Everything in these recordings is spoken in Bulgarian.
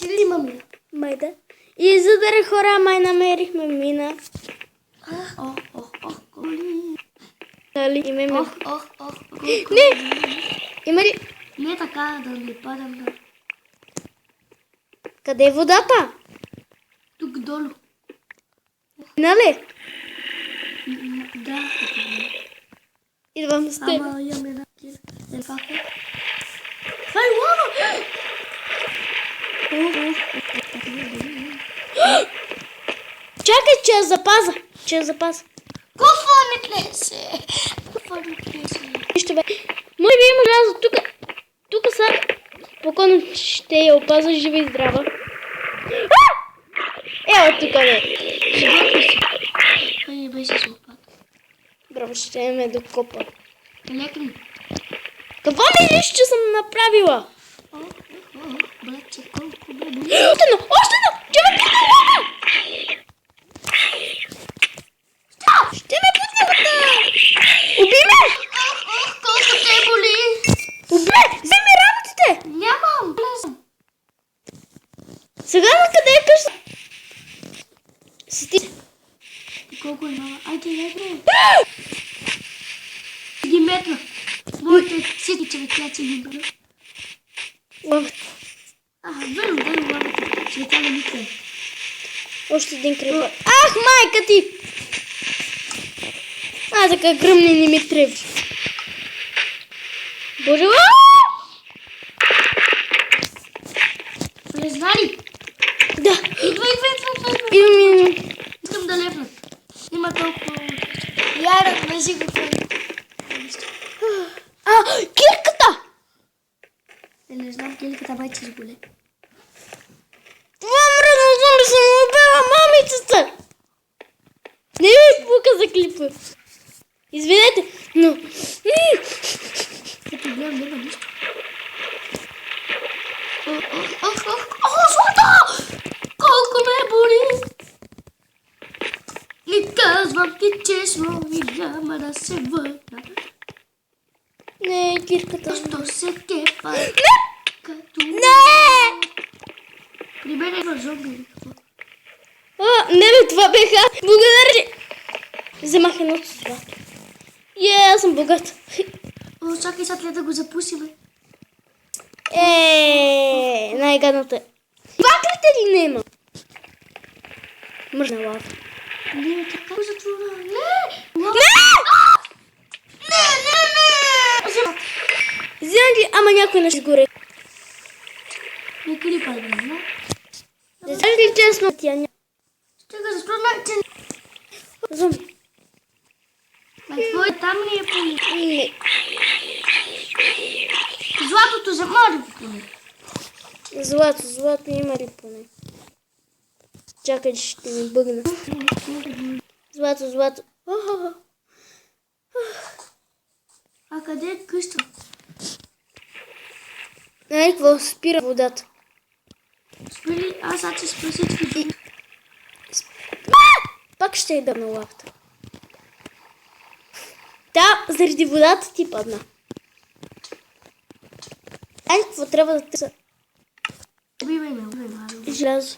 Че ли има мина? Май да. И за да хора, май намерихме мина. Коли. Дали имаме... Не! Има ли... Не така да не падам да... Къде е водата? Тук долу. Нали? Да. Идвам с теб. Ама имаме една кира. Елфако. Хай, лава! Чакай, че я запаза. Че я запаза. Кофа не плесе! Кофа не плесе! Нищо бе. Може би има желязо тук. Тук са. Спокойно ще я опаза жива и здрава. Ева тук бе. Той не беше се опада. Браво, ще ме докопа. Лекни. Какво мислиш, че съм направила? Братче, колко бе боли. Още едно! Още едно! Ще ме пусне вода! Ще ме пусне вода! Уби ме! Колко те боли! Убе! Вземи работите! Нямам! Сега на къде е къща? Сети. Колко е мала? Айде, айде! Ги метна. Моите сети, че тя че ги бъде. Върно, лавата. Цвета на никъде. Още един кръпък. Ах, майка ти! Така гръмни не ми трябва. Боже, Не знали? да. Идва. Идвам. Искам да лепна. Има толкова... Яра, не си го прави. Кирката! Не знам, келиката бай че сболе. Това мръдно съм убила мамицата! Не ми пука за клипа. Извинете, но... Като гледам, няма нищо. Злата! Колко ме боли! И казвам ти честно и няма да се върна. Не, кирката. Що се кепа? Не! Като... Не! При мен има зомби или какво? Не бе, това беха. Благодаря ти. Вземах едното с това. Аз съм богат. Чакай сега да го запусиме. Най-гадната. Ваклите ли не има? Мръсна лава. Не, така го затвора. Не! Вземам ли? Ама някой не ще горе. Не клипа, не? Не знаеш ли честно? Тя няма. Чакай, защо че... Зомби. Твой там ли е поне? Не. Златото замари поне. Злато има ли поне? Чакай, ще ми бъгна. Злато. А къде е къща? Нали какво? Спира водата. Спри, аз сега ще спра всички думи. Пак ще е на лавата. Да, заради водата ти падна. Какво трябва да търся? Убивай ме. Желязо.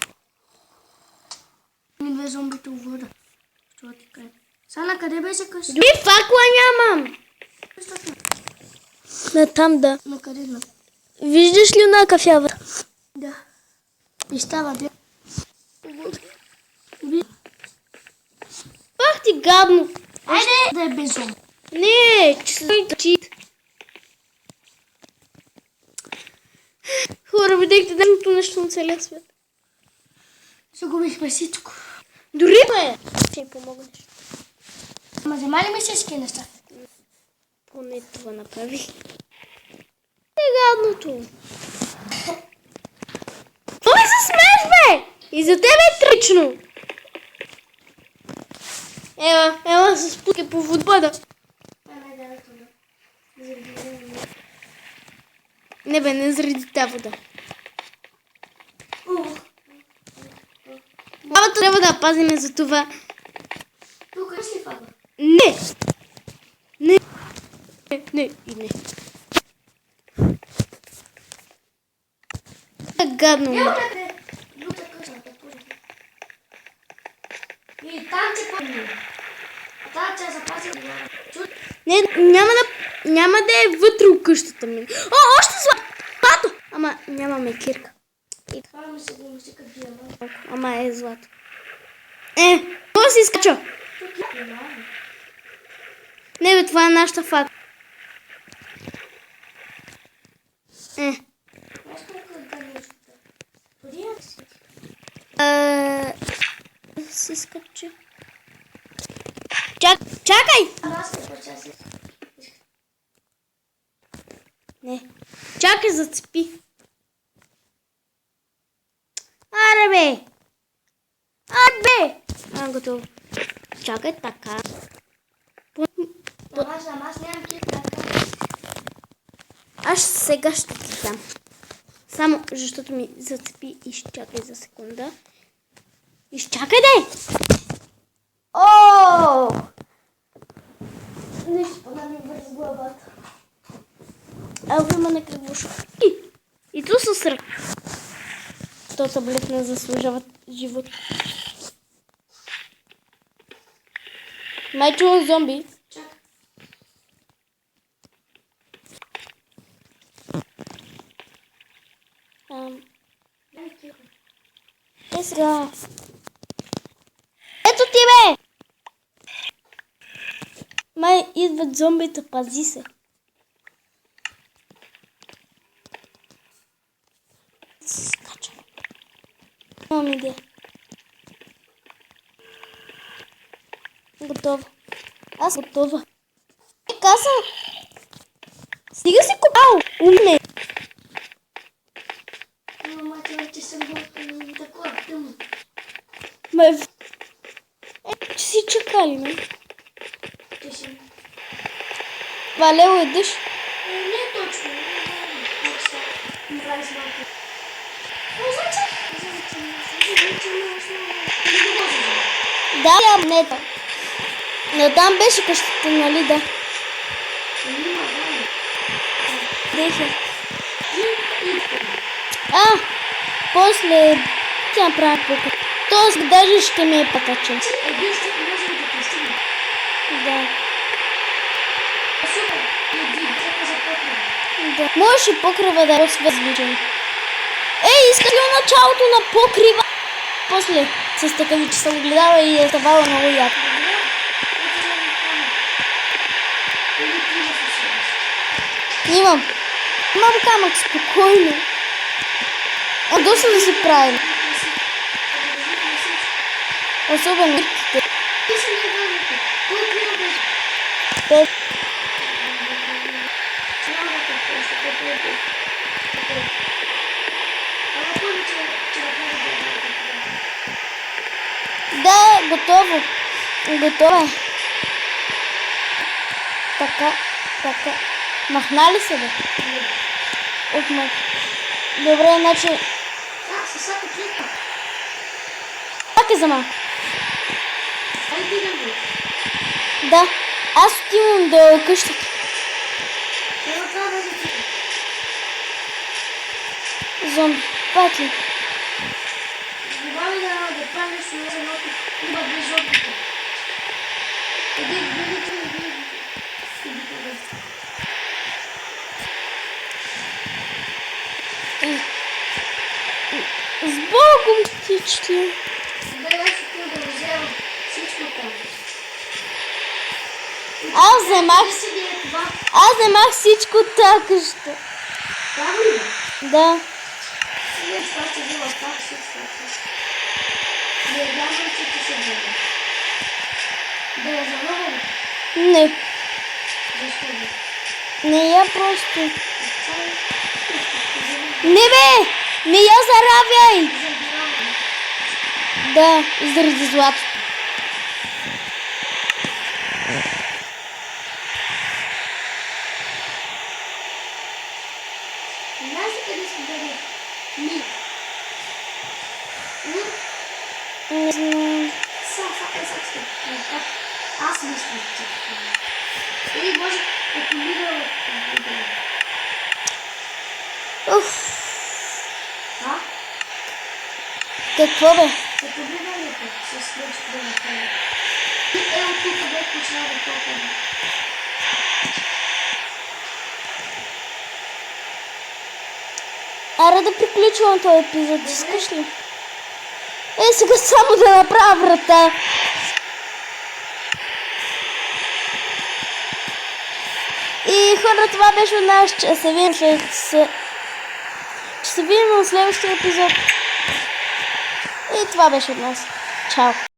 Не две зомбите в вода. Що ти кажа? Сана, къде беше къща? Дори факла нямам. Къщата. На там, да. На къде на? Виждаш ли на кафявата? Да. И става бе. Пах ти гадно. Айде да е без зомби. Не, че са чит. Хора, видяхте днешното нещо на целия свят. Загубихме всичко. Дори ме! Ще ми помогнеш. Ама взема ли ми всички неща? Поне това направи. Гадното. Това ми се смееш, бе! И за тебе е тръчно. Ела се спука по водбада. Не бе, не заради тази вода. Бабата трябва да я пазиме за това. Тук е ли фаба? Не! Не! Гадно. Там се помни. Тази че запази. Не, няма да е вътре у къщата ми. О, още злато! Ама нямаме кирка. Това ми се гумси като диамант. Ама е злато. Кой си изкача? Тук е малко. Не бе, това е нашата фата. Аз колко да нещо. Подиям си. Си изкача. Чакай! Аз не поча си. Не. Чакай, зацепи. Аре бе! Готово. Чакай така. Ама аз нямам кирка. Аз сега ще ти дам. Само защото ми зацепи. Изчакай за секунда. Изчакай де! О! Нещо пада ми върз главата. Ало има някакво шутки. И то с ръка. То таблет не заслужава живот. Май чувам зомби. Чакай. Дай кирка. Сега. Ето ти бе! Май идват зомбите, пази се. Скачам. Нямам идея. Готово. Аз готова. Каса. Стига си копал. Умне. Мама, че съм бил такова тъмно. Че си чакали, не? Че си. Валео идеш. Не точно. Не прави с малко. Да, не. Но там беше къщата, нали да? Деха. После тя направи пока. Тоест даже ще ми е пътачен. Да. Да. Можеш и покрива да освезвичен. Искаш ли началото на покрива? После с такъв, че съм гледала и е ставало много яко. Имам камък, спокойно. Доста да си правим. Особено мирките. Да, готово. Готово е. Така. Махна ли се бе? Добре, значи... Пак е за малко. Да, аз отивам до къщата. Зомби, пати. Добави да правиш на едното, има две жопите. С Богом птички. Да, аз искам да взема всичко там. Аз вземах всичко от тази къща. Правда ли? Да. Не, това ще била пак всичко. Не вярвам, че ти се взема. Да я залъгам? Не. Защо бе? Не я просто. Не бе! Не я заравяй! Да, заради злато. Знаеш ли къде си бъде? Ми. Не знам. Аз мисля, че или може да помига Уф. А? Какво бе? Да помига ли с да направя. И от тук бе почнал да топам. Аре да приключвам този епизод, искаш ли? Сега само да направя врата. И хора, това беше от нас. Ще се видим в следващия епизод. И това беше от нас. Чао!